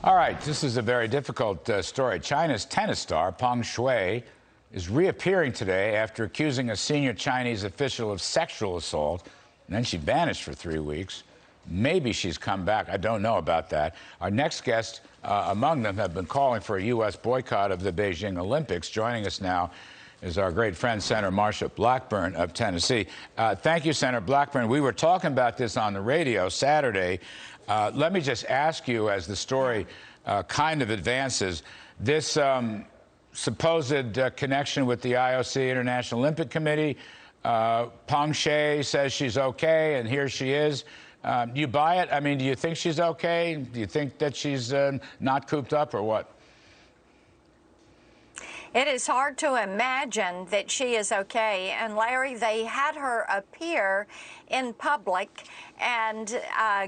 All right, this is a very difficult story. China's tennis star, Peng Shuai, is reappearing today after accusing a senior Chinese official of sexual assault. And then she vanished for 3 weeks. Maybe she's come back. I don't know about that. Our next guest among them have been calling for a U.S. boycott of the Beijing Olympics. Joining us now is our great friend, Senator Marsha Blackburn of Tennessee. Thank you, Senator Blackburn. We were talking about this on the radio Saturday. Let me just ask you, as the story kind of advances, this supposed connection with the IOC, International Olympic Committee. Peng Shuai says she's okay, and here she is. Do you buy it? I mean, do you think she's okay? Do you think that she's not cooped up, or what? It is hard to imagine that she is okay. And Larry, they had her appear in public and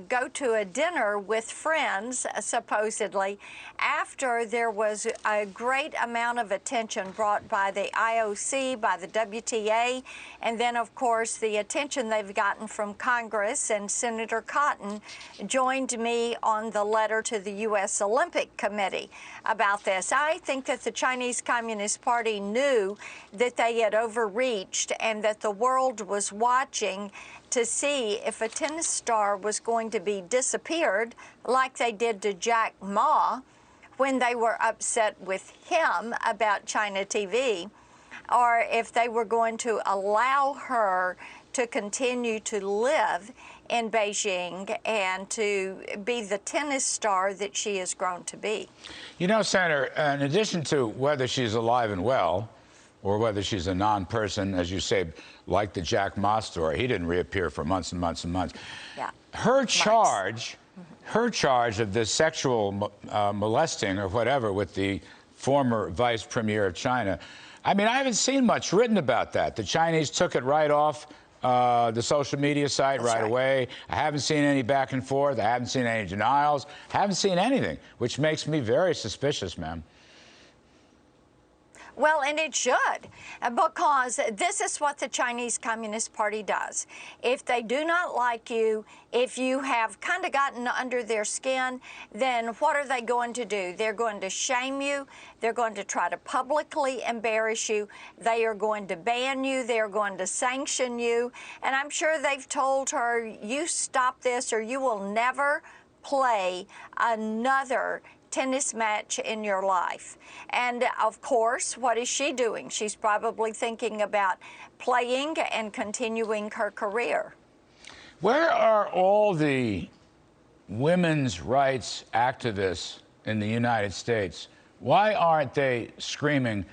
go to a dinner with friends, supposedly, after there was a great amount of attention brought by the IOC, by the WTA, and then, of course, the attention they've gotten from Congress. And Senator Cotton joined me on the letter to the U.S. Olympic Committee about this. I think that the Chinese Communist Party knew that they had overreached and that the world was watching to see if a tennis star was going to be disappeared like they did to Jack Ma when they were upset with him about China TV, or if they were going to allow her to continue to live in Beijing and to be the tennis star that she has grown to be. You know, Senator, in addition to whether she's alive and well, or whether she's a non-person, as you say, like the Jack Ma story, he didn't reappear for months and months and months. Yeah. Her charge of this sexual molesting or whatever with the former vice premier of China, I mean, I haven't seen much written about that. The Chinese took it right off the social media site right away. I haven't seen any back and forth. I haven't seen any denials. Haven't seen anything, which makes me very suspicious, ma'am. Well, and it should, because this is what the Chinese Communist Party does. If they do not like you, if you have kind of gotten under their skin, then what are they going to do? They're going to shame you. They're going to try to publicly embarrass you. They are going to ban you. They're going to sanction you. And I'm sure they've told her, you stop this or you will never play another tennis match in your life. And of course, what is she doing? She's probably thinking about playing and continuing her career. Where are all the women's rights activists in the United States? Why aren't they screaming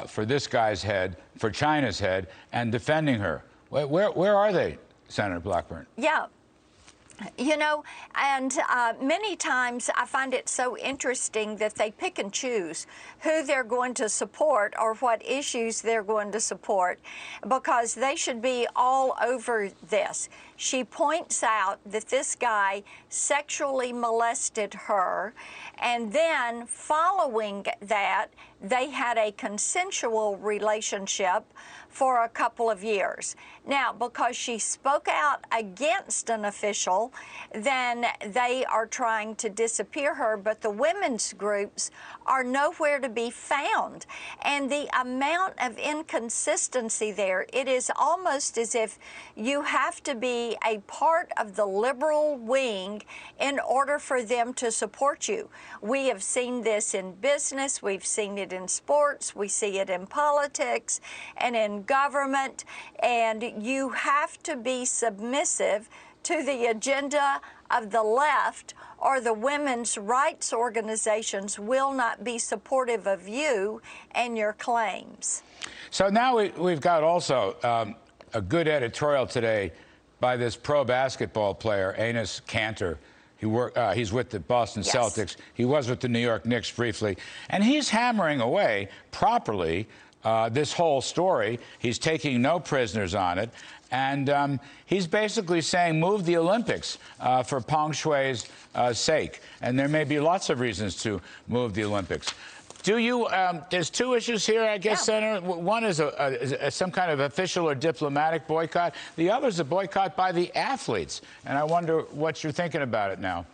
for this guy's head, for China's head, and defending her? Where are they, Senator Blackburn? Yeah. You know, and many times I find it so interesting that they pick and choose who they're going to support or what issues they're going to support, because they should be all over this. She points out that this guy sexually molested her, and then following that, they had a consensual relationship for a couple of years. Now, because she spoke out against an official, then they are trying to disappear her, but the women's groups are nowhere to be found. And the amount of inconsistency there, it is almost as if you have to be a part of the liberal wing in order for them to support you. We have seen this in business, we've seen it in sports, we see it in politics and in government, and you have to be submissive to the agenda of the left, or the women's rights organizations will not be supportive of you and your claims. So now we've got also a good editorial today by this pro basketball player, Enes Kanter. He's with the Boston Celtics. He was with the New York Knicks briefly. And he's hammering away properly this whole story. He's taking no prisoners on it. And he's basically saying, move the Olympics for Peng Shuai's sake. And there may be lots of reasons to move the Olympics. Do you, there's two issues here, I guess, Senator. One is some kind of official or diplomatic boycott. The other is a boycott by the athletes. And I wonder what you're thinking about it now.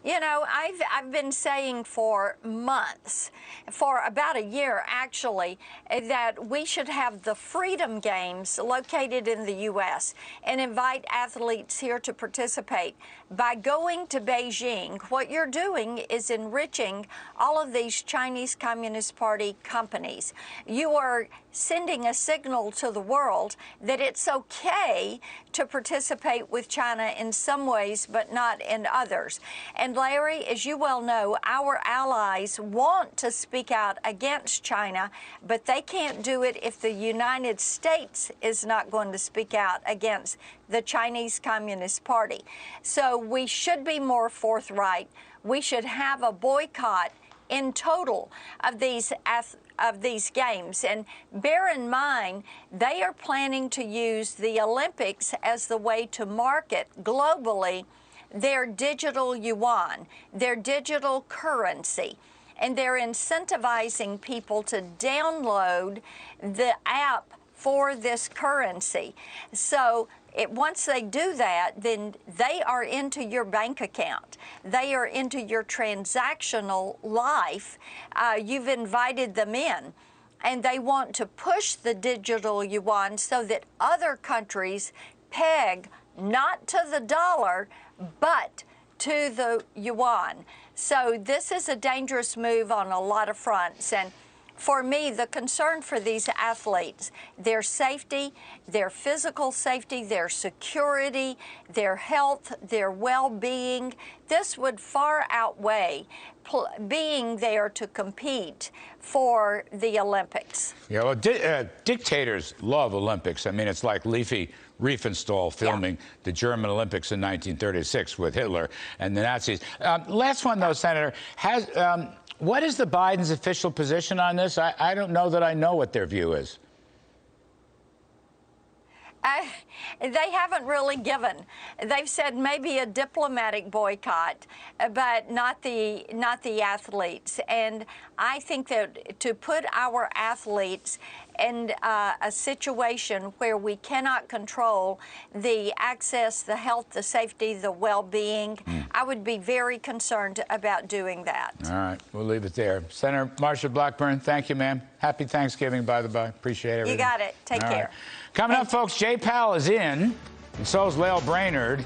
You know, I've been saying for months, for about a year actually, that we should have the Freedom Games located in the U.S. and invite athletes here to participate. By going to Beijing, what you're doing is enriching all of these Chinese Communist Party companies. You are sending a signal to the world that it's okay to participate with China in some ways, but not in others. And Larry, as you well know, our allies want to speak out against China, but they can't do it if the United States is not going to speak out against the Chinese Communist Party. So we should be more forthright. We should have a boycott in total of these games. And bear in mind, they are planning to use the Olympics as the way to market globally their digital yuan, their digital currency. And they're incentivizing people to download the app for this currency. So once they do that, then they are into your bank account. They are into your transactional life. You've invited them in. And they want to push the digital yuan so that other countries peg not to the dollar, but to the yuan. So this is a dangerous move on a lot of fronts. And for me, the concern for these athletes, their safety, their physical safety, their security, their health, their well-being, this would far outweigh being there to compete for the Olympics. Yeah, well, dictators love Olympics. I mean, it's like Leafy Riefenstahl filming the German Olympics in 1936 with Hitler and the Nazis. Last one, though, Senator. What is the Biden's official position on this? I don't know that I know what their view is. They haven't really given. They've said maybe a diplomatic boycott, but not the athletes. And I think that to put our athletes in a situation where we cannot control the access, the health, the safety, the well-being, I would be very concerned about doing that. All right, we'll leave it there. Senator Marsha Blackburn, thank you, ma'am. Happy Thanksgiving, by the by. Appreciate everything. You got it. Take care. Coming up, folks, Jay Powell is in, and so is Lael Brainerd.